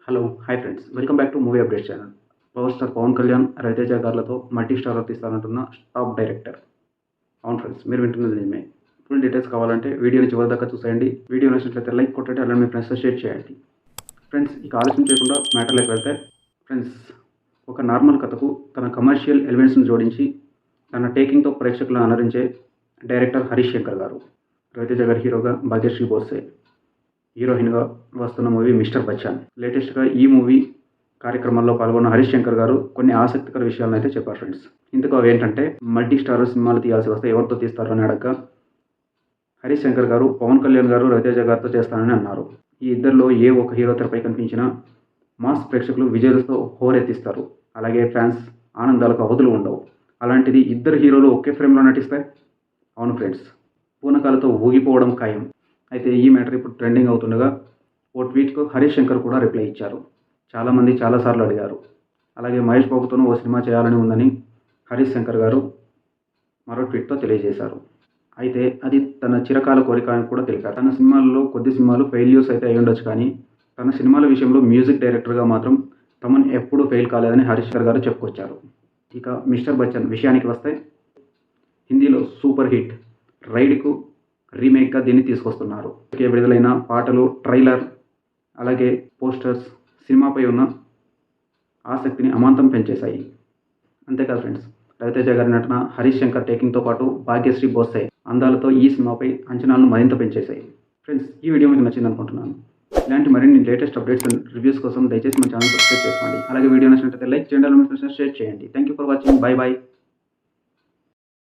Hello hi friends, welcome back to movie update channel. Power star Pawan Kalyan, Ravi Teja గారులతో multi starrer తీస్తానంటున్న top director. అవును friends, మీరు వింటున్నది నిజమే. ఫుల్ డీటెయిల్స్ కావాలంటే వీడియోని చివరి దాకా చూసేయండి. వీడియో నచ్చినట్లయితే లైక్ కొట్టండి, అలానే మీ ఫ్రెండ్స్తో షేర్ చేయండి. ఫ్రెండ్స్, ఇక ఆలస్యం చేయకుండా మ్యాటర్లోకి వెళ్తే, ఫ్రెండ్స్, ఒక నార్మల్ కథకు తన కమర్షియల్ ఎలిమెంట్స్ని జోడించి తన టేకింగ్తో ప్రేక్షకులను అలరించే డైరెక్టర్ హరీష్ శంకర్ గారు. రవితేజ గారి హీరోగా భాగ్యశ్రీ బోసే, హీరోయిన్గా వస్తున్న మూవీ మిస్టర్ బచ్చన్. లేటెస్ట్గా ఈ మూవీ కార్యక్రమంలో పాల్గొన్న హరీష్ శంకర్ గారు కొన్ని ఆసక్తికర విషయాలను అయితే చెప్పారు ఫ్రెండ్స్. ఇందుకు అవి ఏంటంటే, మల్టీ స్టారర్ సినిమాలు తీయాల్సి వస్తే ఎవరితో తీస్తారు అని అడగగా హరీష్ శంకర్ గారు పవన్ కళ్యాణ్ గారు రవితేజ గారితో చేస్తానని అన్నారు. ఈ ఇద్దరిలో ఏ ఒక హీరో తెరపై కనిపించినా మాస్ ప్రేక్షకులు విజయాలతో హోరెత్తిస్తారు. అలాగే ఫ్యాన్స్ ఆనందాలకు అవధులు ఉండవు. అలాంటిది ఇద్దరు హీరోలు ఒకే ఫ్రేమ్లో నటిస్తే, అవును ఫ్రెండ్స్, పూనకాలతో ఊగిపోవడం ఖాయం. అయితే ఈ మ్యాటర్ ఇప్పుడు ట్రెండింగ్ అవుతుండగా ఓ ట్వీట్కు హరీష్ శంకర్ కూడా రిప్లై ఇచ్చారు. చాలామంది చాలాసార్లు అడిగారు. అలాగే మహేష్ బాబుతోనూ ఓ సినిమా చేయాలని ఉందని హరీష్ శంకర్ గారు మరో ట్వీట్తో తెలియజేశారు. అయితే అది తన చిరకాల కోరిక అని కూడా తెలిపారు. తన సినిమాల్లో కొద్ది సినిమాలు ఫెయిల్యూర్స్ అయితే అయి ఉండొచ్చు, కానీ తన సినిమాల విషయంలో మ్యూజిక్ డైరెక్టర్గా మాత్రం తమను ఎప్పుడూ ఫెయిల్ కాలేదని హరీష్ శంకర్ గారు చెప్పుకొచ్చారు. ఇక మిస్టర్ బచ్చన్ విషయానికి వస్తే, హిందీలో సూపర్ హిట్ రైడ్కు రీమేక్గా దీన్ని తీసుకొస్తున్నారు. విడుదలైన పాటలు, ట్రైలర్, అలాగే పోస్టర్స్ సినిమాపై ఉన్న ఆసక్తిని అమాంతం పెంచేశాయి. అంతేకాదు ఫ్రెండ్స్, రవితేజ గారి నటన, హరీష్ శంకర్ టేకింగ్తో పాటు భాగ్యశ్రీ బోసే అందాలతో ఈ సినిమాపై అంచనాలను మరింత పెంచేశాయి. ఫ్రెండ్స్, ఈ వీడియో మీకు నచ్చింది అనుకుంటున్నాను. ఇలాంటి మరిన్ని లేటెస్ట్ అప్డేట్స్ అండ్ రివ్యూస్ కోసం దయచేసి మన ఛానల్ సబ్స్క్రైబ్ చేసుకోండి. అలాగే వీడియో నచ్చినట్లయితే లైక్ చేయండి, షేర్ చేయండి. Thank you for watching. Bye bye.